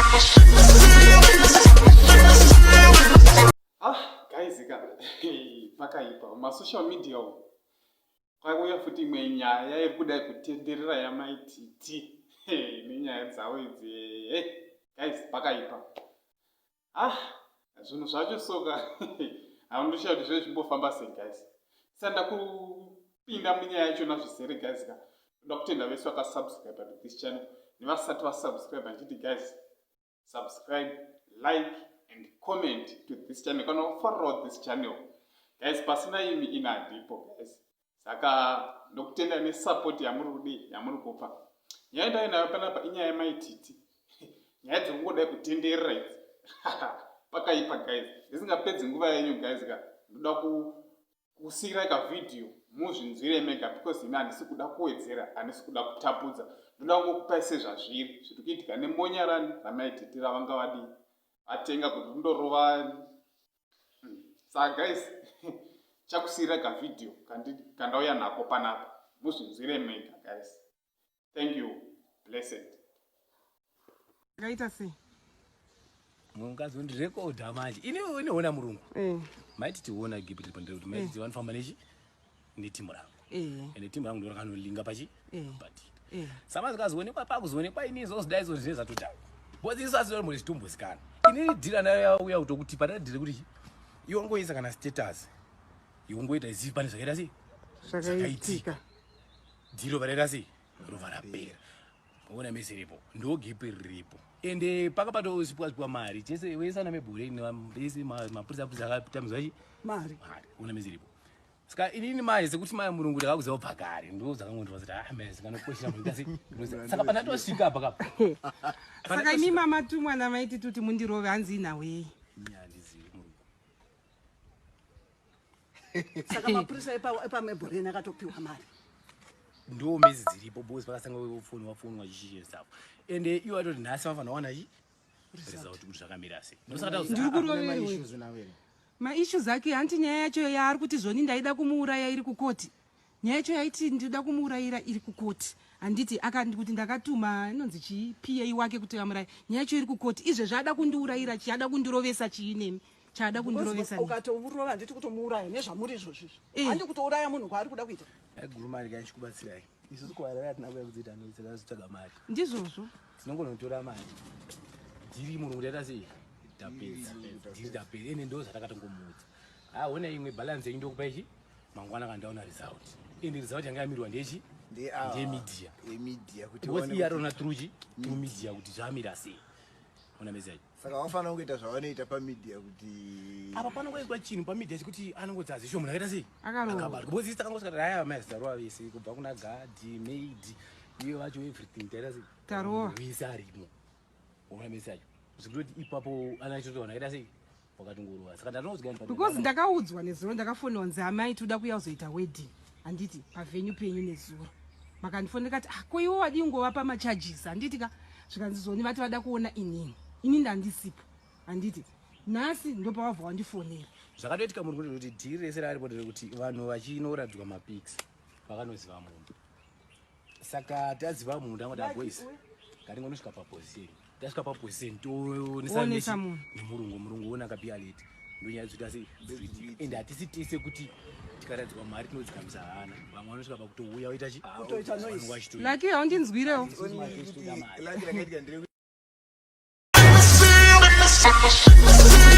Guys, pakaipa masocial media kwauya futi imwe nyaya yekuda kutenderera yamaititi nenyaya dzawo idzi guys pakaipa zvinhu zvacho soka haundoshawa kuti zvezvimbofamba sei guys sanda kupinda munyaya yachona zvizere guys ka ndoda kutenda vese vakasubscribe to this channel nevasati vasubscribe ndichiti guys subscribe, like and comment to this channel kana follow this channel guys pasina imi inadipo guys saka ndokutenda nesupport yamuri kupa nyaya ndainayo panapa inyaya yemaititi nyaya dzinongoda kutenderera idzi pakaipa guys isingapedzi nguva yenyu guys ka ndoda kusiyira video muzvinzwire mega because ina handisi kuda kuwedzera handisi kuda kutapudza ndoda kungokupai sezvazviri zviri kuitika nemonya ramaititi ravanga vadi atenga kuti rindorova saka guys chakusiyira video kandauya nako panapa muzvinzwire mega guys. Thank you. Blessed. Gaita sei mungazi ndirekodha manje inoona murungu maiti tiona gibri pandero kuti maiti vanofamba netimu rangu ende timu rangu ndorakanolinga pachi patiti samazi kazoonekwa pakuzoonekwa ini zozidai izvo zvinenge zvatodhaka bozi isu asi muri chitombosikana inini dhira nayo yauya kutokuti patadhire kuti iwe ngoisa kana status iwe ngoita izivi pane zvakaita sei zvakaitika dhiro paraita sei rova rapera ona mese ripo ndogipi riripo ende pakapatosipwa mari chese weisana mebureni vese mapurisa akatamizwa chi mari ona mese ripo saka inini manje sekuti maya murungu ndakakuziva pagare ndo dzakangondova kuti mese kanokoshera mukasi saka panatosvika pakapa saka imi mama tu mwana maiti tuti mundirove hanzi inawei nyandizivi murungu saka mapurisa epamebureni akatopiwa mari ndo mezi dziripo bosi pakasanga wafoni wachishishe savo ende iwo atoti nhasi vafanira kuwana chi result kuti zvakamira sei ndiri kuroverwe maissues ake hanti nyaya yacho yaari kuti zvoni ndaida kumuuraya iri kukoti nyaya yacho yaiti ndida kumuurayira iri kukoti handiti akandi kuti ndakatuma inonzi chipa wake kuti amuraya nyaya yacho iri kukoti izvezvi ada kundiurayira chiada kundirovesa chiinemi chada kundirovesa ukatomurova handiti kutomuuraya nezvamuri izvozvizvi handi kutouraya munhu kwaari kuda kuita gurumari kanchikubatsirai isusu kwaraa tinakuya kudzita notsvaga mari ndizvozvo tinongonotora mari dhiri murungu taita sei tapedza dhiri tapedza ende ndo zvatakatongomudza ona imwe balance yenyu ndokupa ichi mangwana kandaona result ende result yanga yamirwa ndechi ndemedia kuti iyarona truchi media kuti zvamira sei ona message saka vafanira kungoita zvavanoita pamedia kuti apa panongoiswa chinhu pamedia chekuti anongodzazi sho munhu akaita sei akarobatwa bosi takangosvika haya mazitarowa vese kubva kuna gadi maid iyo vacho everything taita sei tarowa vese arimo ona message zvekutoti ipapo anachotowana akaita sei wakatongorova saka ndatonozigani because ndakaudzwa nezuro ndakafoniwa nzi amai toda kuya kuzoita wedding handiti pavenue penyu nezuro makandifonera kati ko iwo wadi ngova pamacharges handiti ka zvikanzizoni vati vada kuona inini ndandisipo handiti nhasi ndopavabva wandifonera zvakatoitika muri kuti dhiri rese raripo kuti vanhu vachinoradzwa mapics vakanoziva munhu saka taziva munhu ndangoti boys ngaringonosvika paposition tasvika paposition toonesa nemurungu ona kapiya leti ndonyaya dzoita sei ende hatisi tese kuti tikaradzwa mari tinodzikamisa hana vamwe vanosvika pakutouya oita chi laki haundinzwirewo Like